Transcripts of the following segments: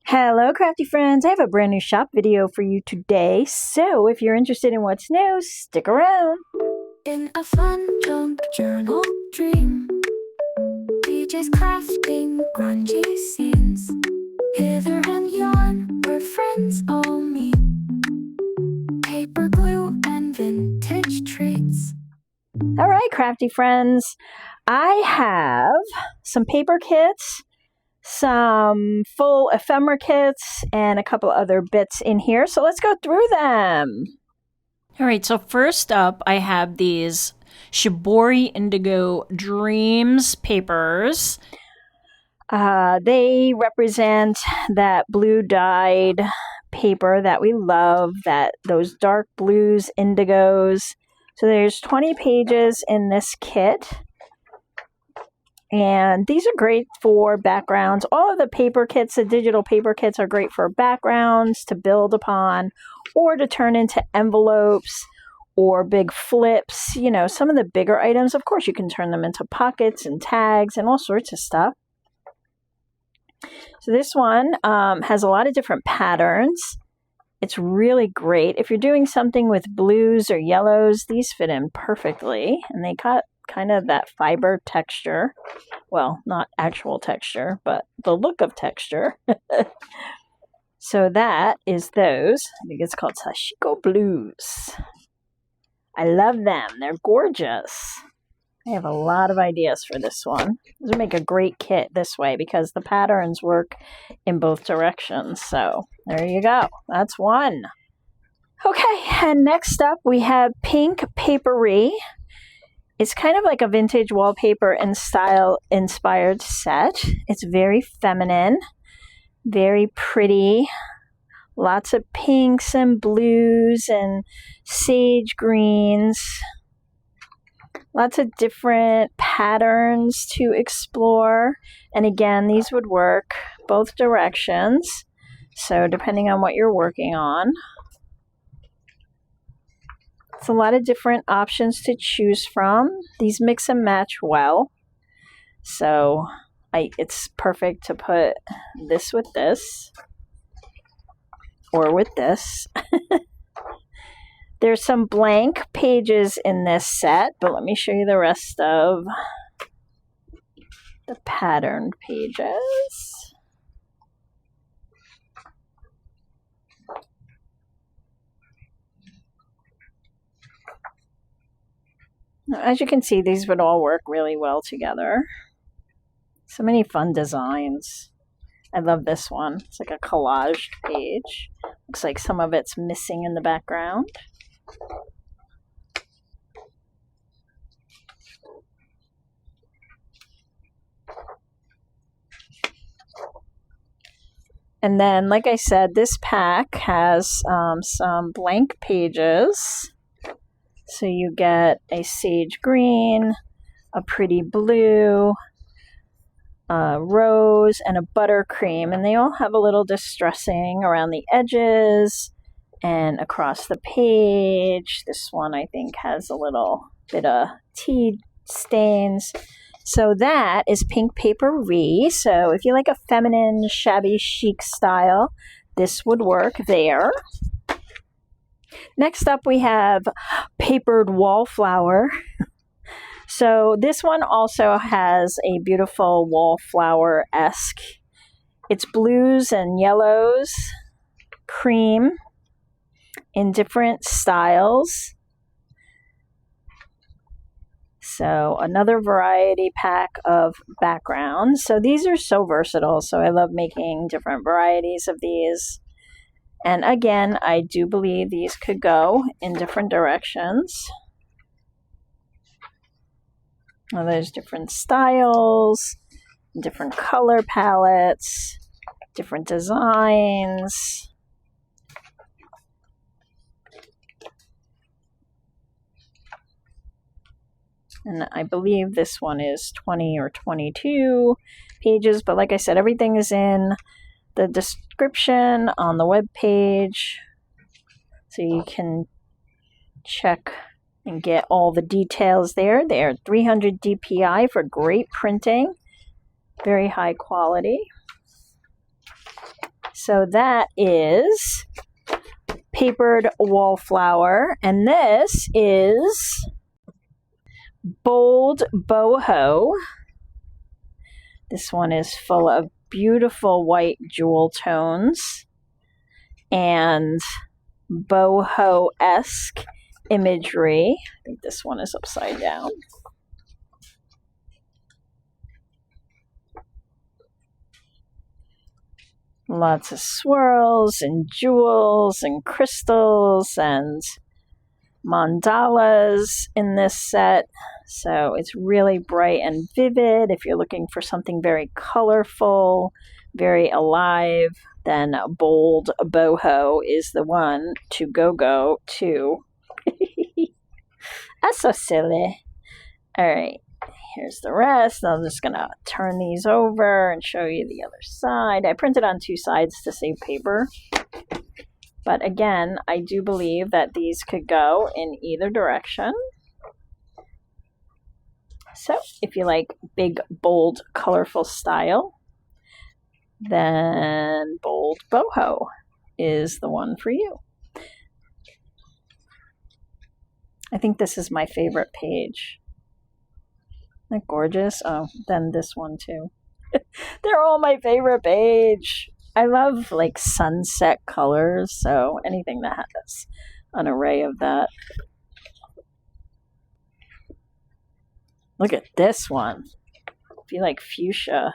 Hello crafty friends, I have a brand new shop video for you today, so if you're interested in what's new, stick around. In a fun junk journal dream, DJ's crafting grungy scenes. Hither and Yon, where friends all meet. Paper glue and vintage treats. Alright crafty friends, I have some paper kits, some full ephemera kits, and a couple other bits in here, so let's go through them. Alright, so first up I have these Shibori Indigo Dreams papers. They represent that blue dyed paper that we love, those dark blues, indigos. So there's 20 pages in this kit. And these are great for backgrounds. All of the paper kits, the digital paper kits, are great for backgrounds to build upon or to turn into envelopes or big flips. You know, some of the bigger items, of course, you can turn them into pockets and tags and all sorts of stuff. So this one has a lot of different patterns. It's really great. If you're doing something with blues or yellows, these fit in perfectly. And they got kind of that fiber texture. Well, not actual texture, but the look of texture. So that is those. I think it's called Sashiko Blues. I love them. They're gorgeous. I have a lot of ideas for this one. This would make a great kit this way because the patterns work in both directions. So there you go. That's one. Okay, and next up we have Pink Papery. It's kind of like a vintage wallpaper and style inspired set. It's very feminine, very pretty. Lots of pinks and blues and sage greens. Lots of different patterns to explore. And again, these would work both directions. So depending on what you're working on. It's a lot of different options to choose from. These mix and match well. So it's perfect to put this with this. Or with this. There's some blank pages in this set, but let me show you the rest of the patterned pages. Now, as you can see, these would all work really well together. So many fun designs. I love this one. It's like a collaged page. Looks like some of it's missing in the background. And then, like I said, this pack has some blank pages. So you get a sage green, a pretty blue, a rose, and a buttercream. And they all have a little distressing around the edges and across the page. This one, I think, has a little bit of tea stains. So that is Pink Papery. So if you like a feminine, shabby chic style, this would work there. Next up, we have Papered Wallflower. So this one also has a beautiful wallflower-esque. It's blues and yellows, cream, in different styles. So another variety pack of backgrounds. So these are so versatile. So I love making different varieties of these. And again, I do believe these could go in different directions. Well, there's different styles, different color palettes, different designs. And I believe this one is 20 or 22 pages. But like I said, everything is in the description on the web page. So you can check and get all the details there. They are 300 DPI for great printing. Very high quality. So that is papered wallflower, and this is bold boho. This one is full of beautiful white jewel tones and boho-esque imagery. I think this one is upside down. Lots of swirls and jewels and crystals and mandalas in this set. So it's really bright and vivid. If you're looking for something very colorful, very alive, then bold boho is the one to go to. That's so silly. All right. Here's the rest. I'm just going to turn these over and show you the other side. I printed on two sides to save paper. But again, I do believe that these could go in either direction. So if you like big, bold, colorful style, then bold boho is the one for you. I think this is my favorite page. Isn't that gorgeous? Oh, then this one too. They're all my favorite page. I love like sunset colors, so anything that has an array of that. Look at this one. If you like fuchsia.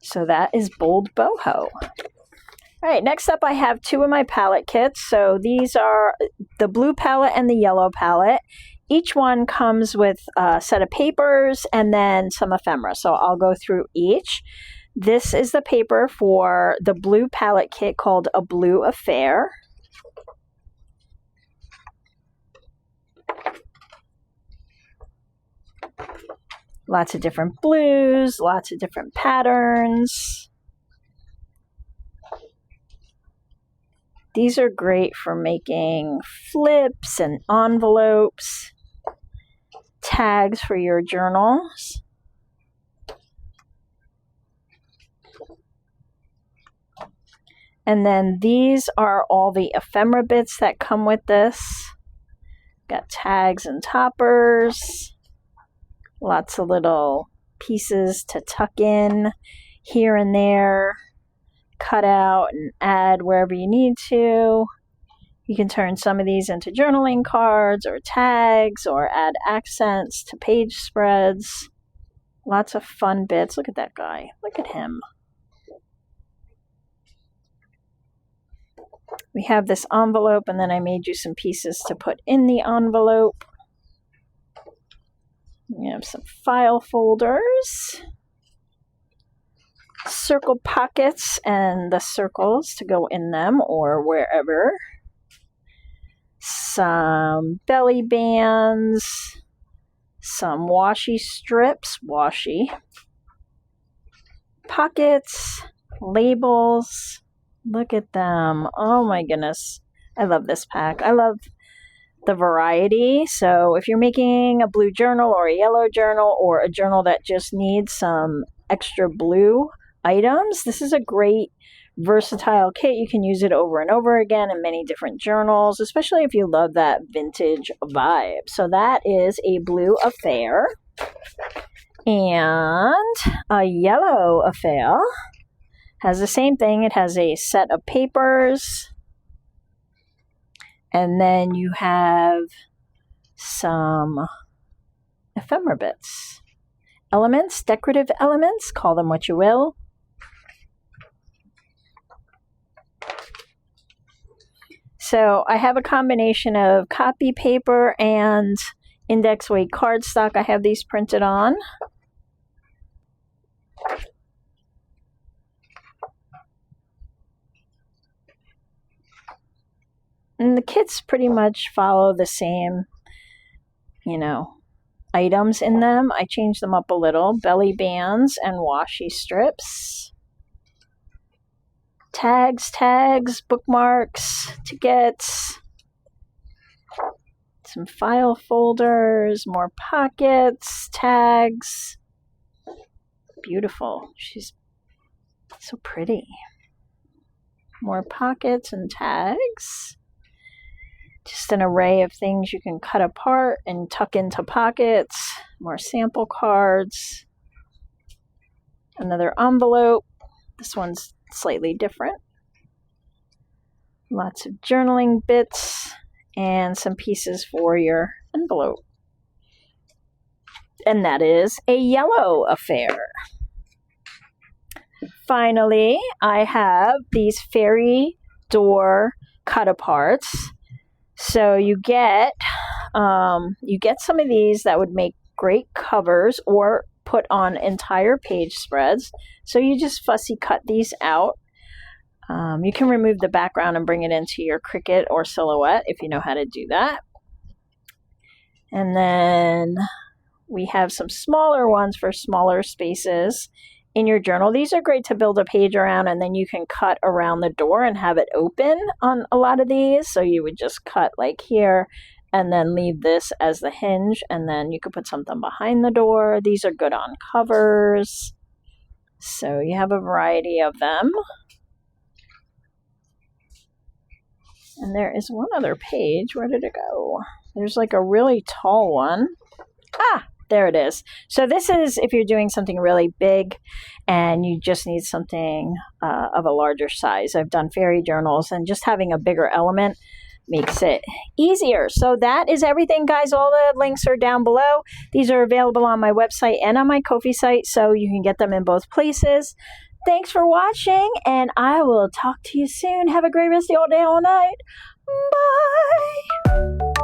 So that is bold boho. All right, next up I have two of my palette kits. So these are the blue palette and the yellow palette. Each one comes with a set of papers and then some ephemera. So I'll go through each. This is the paper for the blue palette kit called A Blue Affair. Lots of different blues, lots of different patterns. These are great for making flips and envelopes, tags for your journals. And then these are all the ephemera bits that come with this. Got tags and toppers. Lots of little pieces to tuck in here and there. Cut out and add wherever you need to. You can turn some of these into journaling cards or tags or add accents to page spreads. Lots of fun bits. Look at that guy. Look at him. We have this envelope, and then I made you some pieces to put in the envelope. We have some file folders. Circle pockets and the circles to go in them or wherever. Some belly bands, some washi strips, pockets, labels. Look at them. Oh my goodness. I love this pack. I love the variety. So if you're making a blue journal or a yellow journal or a journal that just needs some extra blue items, this is a great versatile kit. You can use it over and over again in many different journals, especially if you love that vintage vibe. So that is A Blue Affair. And a yellow affair has the same thing. It has a set of papers. And then you have some ephemera bits. Elements, decorative elements, call them what you will. So I have a combination of copy paper and index weight cardstock. I have these printed on. And the kits pretty much follow the same, items in them. I changed them up a little. Belly bands and washi strips. Tags, bookmarks, tickets, some file folders, more pockets, tags. beautiful. She's so pretty. More pockets and tags. Just an array of things you can cut apart and tuck into pockets. More sample cards. Another envelope. This one's slightly different. Lots of journaling bits and some pieces for your envelope. And that is a yellow affair. Finally, I have these fairy door cut-aparts. So you get some of these that would make great covers or put on entire page spreads. So you just fussy cut these out. You can remove the background and bring it into your Cricut or Silhouette if you know how to do that. And then we have some smaller ones for smaller spaces in your journal. These are great to build a page around, and then you can cut around the door and have it open on a lot of these. So you would just cut like here and then leave this as the hinge, and then you could put something behind the door. These are good on covers. So you have a variety of them. And there is one other page. Where did it go? There's like a really tall one. There it is. So this is if you're doing something really big and you just need something of a larger size. I've done fairy journals, and just having a bigger element makes it easier. So that is everything, guys. All the links are down below. These are available on my website and on my Ko-fi site, so you can get them in both places. Thanks for watching, and I will talk to you soon. Have a great rest of your day, all night. Bye.